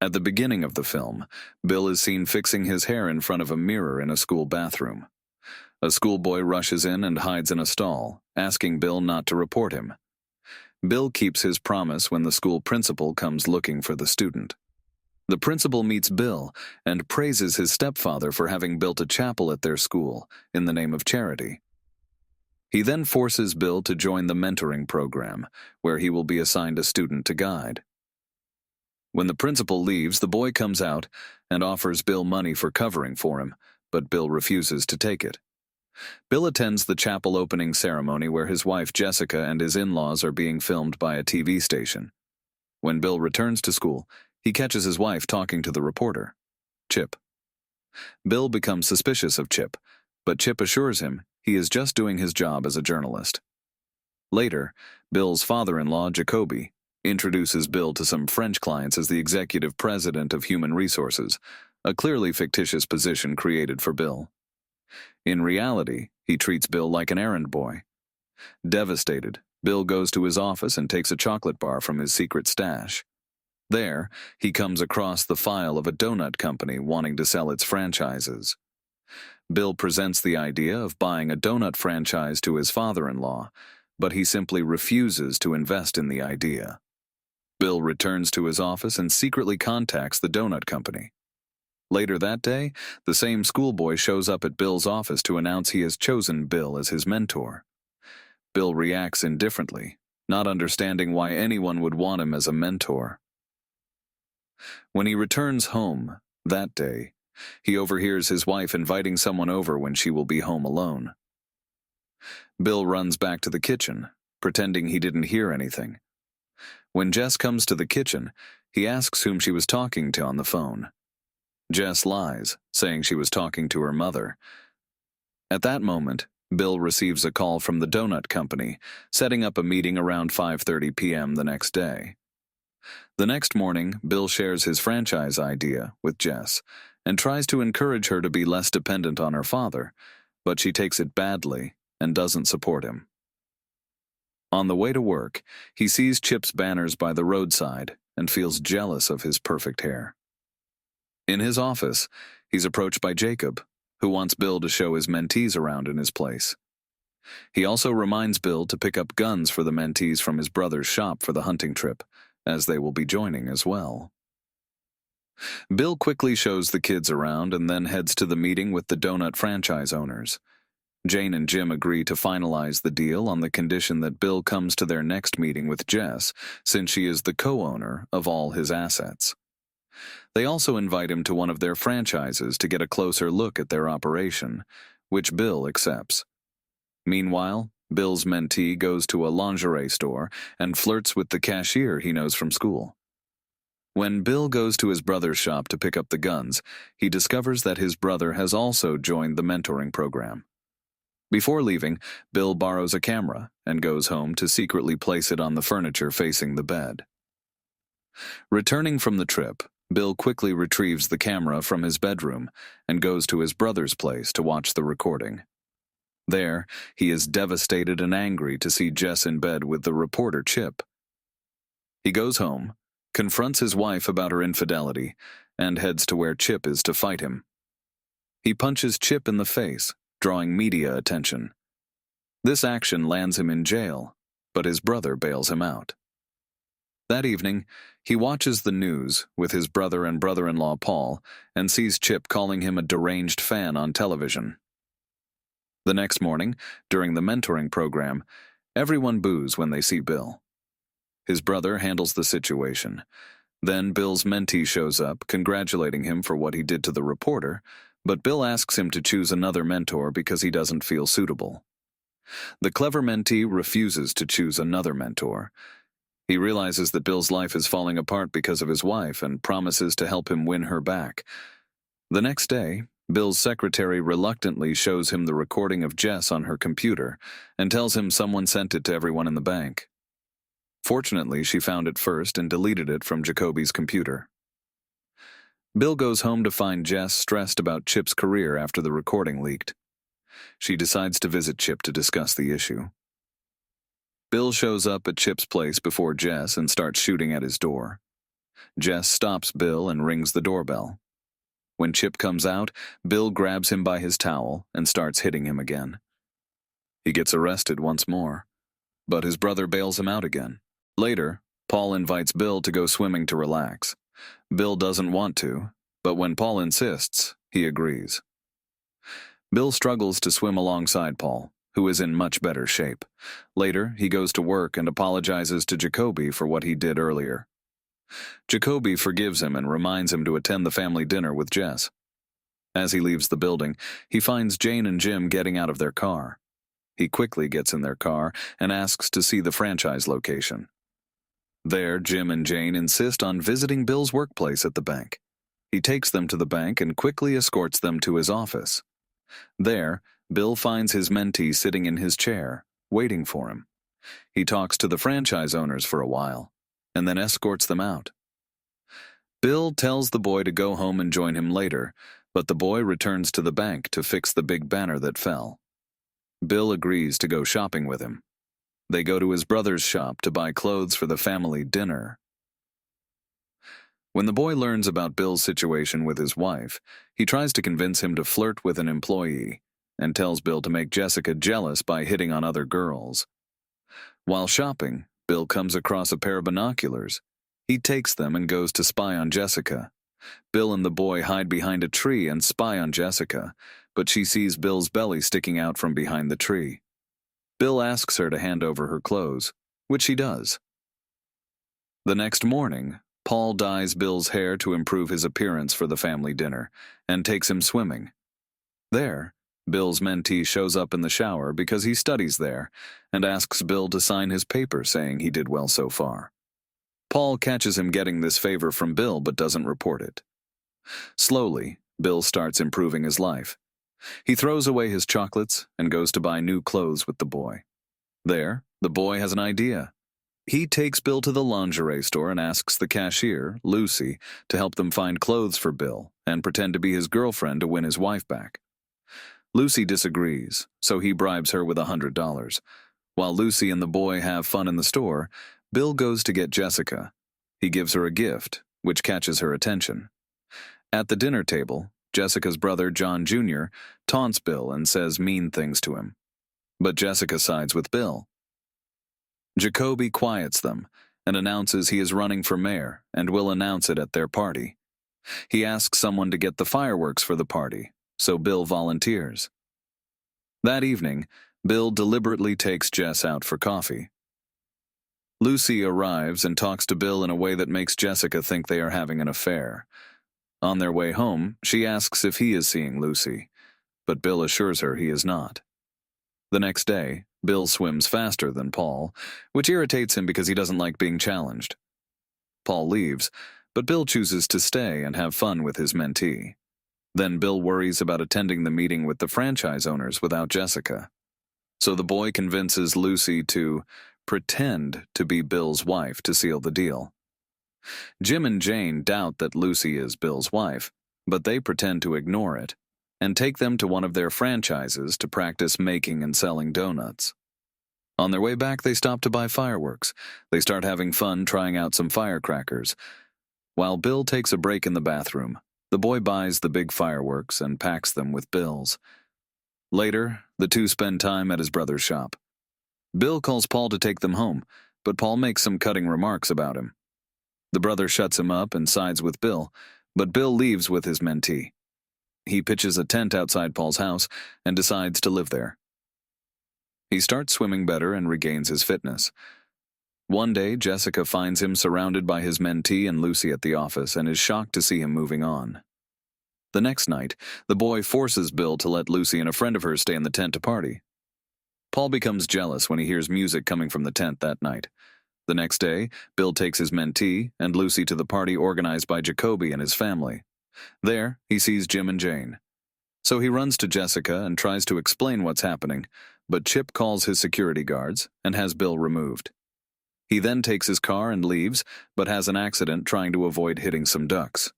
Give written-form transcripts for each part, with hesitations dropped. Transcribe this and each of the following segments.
At the beginning of the film, Bill is seen fixing his hair in front of a mirror in a school bathroom. A schoolboy rushes in and hides in a stall, asking Bill not to report him. Bill keeps his promise when the school principal comes looking for the student. The principal meets Bill and praises his stepfather for having built a chapel at their school in the name of charity. He then forces Bill to join the mentoring program, where he will be assigned a student to guide. When the principal leaves, the boy comes out and offers Bill money for covering for him, but Bill refuses to take it. Bill attends the chapel opening ceremony where his wife Jessica and his in-laws are being filmed by a TV station. When Bill returns to school, he catches his wife talking to the reporter, Chip. Bill becomes suspicious of Chip, but Chip assures him he is just doing his job as a journalist. Later, Bill's father-in-law, Jacoby, introduces Bill to some French clients as the executive president of Human Resources, a clearly fictitious position created for Bill. In reality, he treats Bill like an errand boy. Devastated, Bill goes to his office and takes a chocolate bar from his secret stash. There, he comes across the file of a donut company wanting to sell its franchises. Bill presents the idea of buying a donut franchise to his father-in-law, but he simply refuses to invest in the idea. Bill returns to his office and secretly contacts the donut company. Later that day, the same schoolboy shows up at Bill's office to announce he has chosen Bill as his mentor. Bill reacts indifferently, not understanding why anyone would want him as a mentor. When he returns home that day, he overhears his wife inviting someone over when she will be home alone. Bill runs back to the kitchen, pretending he didn't hear anything. When Jess comes to the kitchen, he asks whom she was talking to on the phone. Jess lies, saying she was talking to her mother. At that moment, Bill receives a call from the donut company, setting up a meeting around 5:30 p.m. the next day. The next morning, Bill shares his franchise idea with Jess and tries to encourage her to be less dependent on her father, but she takes it badly and doesn't support him. On the way to work, he sees Chip's banners by the roadside and feels jealous of his perfect hair. In his office, he's approached by Jacob, who wants Bill to show his mentees around in his place. He also reminds Bill to pick up guns for the mentees from his brother's shop for the hunting trip, as they will be joining as well. Bill quickly shows the kids around and then heads to the meeting with the donut franchise owners. Jane and Jim agree to finalize the deal on the condition that Bill comes to their next meeting with Jess, since she is the co-owner of all his assets. They also invite him to one of their franchises to get a closer look at their operation, which Bill accepts. Meanwhile, Bill's mentee goes to a lingerie store and flirts with the cashier he knows from school. When Bill goes to his brother's shop to pick up the guns, he discovers that his brother has also joined the mentoring program. Before leaving, Bill borrows a camera and goes home to secretly place it on the furniture facing the bed. Returning from the trip, Bill quickly retrieves the camera from his bedroom and goes to his brother's place to watch the recording. There, he is devastated and angry to see Jess in bed with the reporter Chip. He goes home, confronts his wife about her infidelity, and heads to where Chip is to fight him. He punches Chip in the face, drawing media attention. This action lands him in jail, but his brother bails him out. That evening, he watches the news with his brother and brother-in-law Paul and sees Chip calling him a deranged fan on television. The next morning, during the mentoring program, everyone boos when they see Bill. His brother handles the situation. Then Bill's mentee shows up, congratulating him for what he did to the reporter, but Bill asks him to choose another mentor because he doesn't feel suitable. The clever mentee refuses to choose another mentor. He realizes that Bill's life is falling apart because of his wife and promises to help him win her back. The next day, Bill's secretary reluctantly shows him the recording of Jess on her computer and tells him someone sent it to everyone in the bank. Fortunately, she found it first and deleted it from Jacoby's computer. Bill goes home to find Jess stressed about Chip's career after the recording leaked. She decides to visit Chip to discuss the issue. Bill shows up at Chip's place before Jess and starts shooting at his door. Jess stops Bill and rings the doorbell. When Chip comes out, Bill grabs him by his towel and starts hitting him again. He gets arrested once more, but his brother bails him out again. Later, Paul invites Bill to go swimming to relax. Bill doesn't want to, but when Paul insists, he agrees. Bill struggles to swim alongside Paul, who is in much better shape. Later, he goes to work and apologizes to Jacoby for what he did earlier. Jacoby forgives him and reminds him to attend the family dinner with Jess. As he leaves the building, he finds Jane and Jim getting out of their car. He quickly gets in their car and asks to see the franchise location. There, Jim and Jane insist on visiting Bill's workplace at the bank. He takes them to the bank and quickly escorts them to his office. There, Bill finds his mentee sitting in his chair, waiting for him. He talks to the franchise owners for a while, and then escorts them out. Bill tells the boy to go home and join him later, but the boy returns to the bank to fix the big banner that fell. Bill agrees to go shopping with him. They go to his brother's shop to buy clothes for the family dinner. When the boy learns about Bill's situation with his wife, he tries to convince him to flirt with an employee and tells Bill to make Jessica jealous by hitting on other girls. While shopping, Bill comes across a pair of binoculars. He takes them and goes to spy on Jessica. Bill and the boy hide behind a tree and spy on Jessica, but she sees Bill's belly sticking out from behind the tree. Bill asks her to hand over her clothes, which she does. The next morning, Paul dyes Bill's hair to improve his appearance for the family dinner and takes him swimming. There, Bill's mentee shows up in the shower because he studies there and asks Bill to sign his paper saying he did well so far. Paul catches him getting this favor from Bill but doesn't report it. Slowly, Bill starts improving his life. He throws away his chocolates and goes to buy new clothes with the boy. There, the boy has an idea. He takes Bill to the lingerie store and asks the cashier, Lucy, to help them find clothes for Bill and pretend to be his girlfriend to win his wife back. Lucy disagrees, so he bribes her with $100. While Lucy and the boy have fun in the store, Bill goes to get Jessica. He gives her a gift, which catches her attention. At the dinner table, Jessica's brother, John Jr., taunts Bill and says mean things to him. But Jessica sides with Bill. Jacoby quiets them and announces he is running for mayor and will announce it at their party. He asks someone to get the fireworks for the party, so Bill volunteers. That evening, Bill deliberately takes Jess out for coffee. Lucy arrives and talks to Bill in a way that makes Jessica think they are having an affair. On their way home, she asks if he is seeing Lucy, but Bill assures her he is not. The next day, Bill swims faster than Paul, which irritates him because he doesn't like being challenged. Paul leaves, but Bill chooses to stay and have fun with his mentee. Then Bill worries about attending the meeting with the franchise owners without Jessica. So the boy convinces Lucy to pretend to be Bill's wife to seal the deal. Jim and Jane doubt that Lucy is Bill's wife, but they pretend to ignore it and take them to one of their franchises to practice making and selling donuts. On their way back, they stop to buy fireworks. They start having fun trying out some firecrackers. While Bill takes a break in the bathroom, the boy buys the big fireworks and packs them with Bill's. Later, the two spend time at his brother's shop. Bill calls Paul to take them home, but Paul makes some cutting remarks about him. The brother shuts him up and sides with Bill, but Bill leaves with his mentee. He pitches a tent outside Paul's house and decides to live there. He starts swimming better and regains his fitness. One day, Jessica finds him surrounded by his mentee and Lucy at the office and is shocked to see him moving on. The next night, the boy forces Bill to let Lucy and a friend of hers stay in the tent to party. Paul becomes jealous when he hears music coming from the tent that night. The next day, Bill takes his mentee and Lucy to the party organized by Jacoby and his family. There, he sees Jim and Jane. So he runs to Jessica and tries to explain what's happening, but Chip calls his security guards and has Bill removed. He then takes his car and leaves, but has an accident trying to avoid hitting some ducks.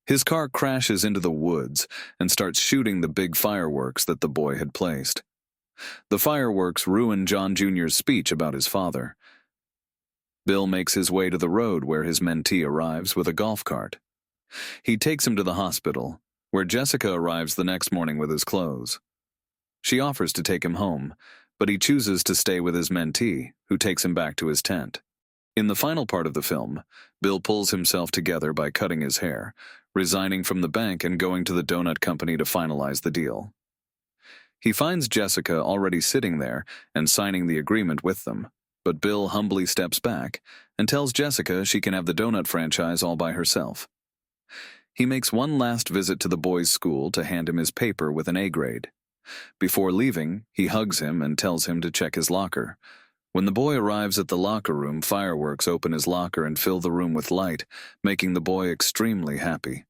His car crashes into the woods and starts shooting the big fireworks that the boy had placed. The fireworks ruin John Jr.'s speech about his father. Bill makes his way to the road where his mentee arrives with a golf cart. He takes him to the hospital, where Jessica arrives the next morning with his clothes. She offers to take him home, but he chooses to stay with his mentee, who takes him back to his tent. In the final part of the film, Bill pulls himself together by cutting his hair, resigning from the bank and going to the donut company to finalize the deal. He finds Jessica already sitting there and signing the agreement with them, but Bill humbly steps back and tells Jessica she can have the donut franchise all by herself. He makes one last visit to the boy's school to hand him his paper with an A grade. Before leaving, he hugs him and tells him to check his locker. When the boy arrives at the locker room, fireworks open his locker and fill the room with light, making the boy extremely happy.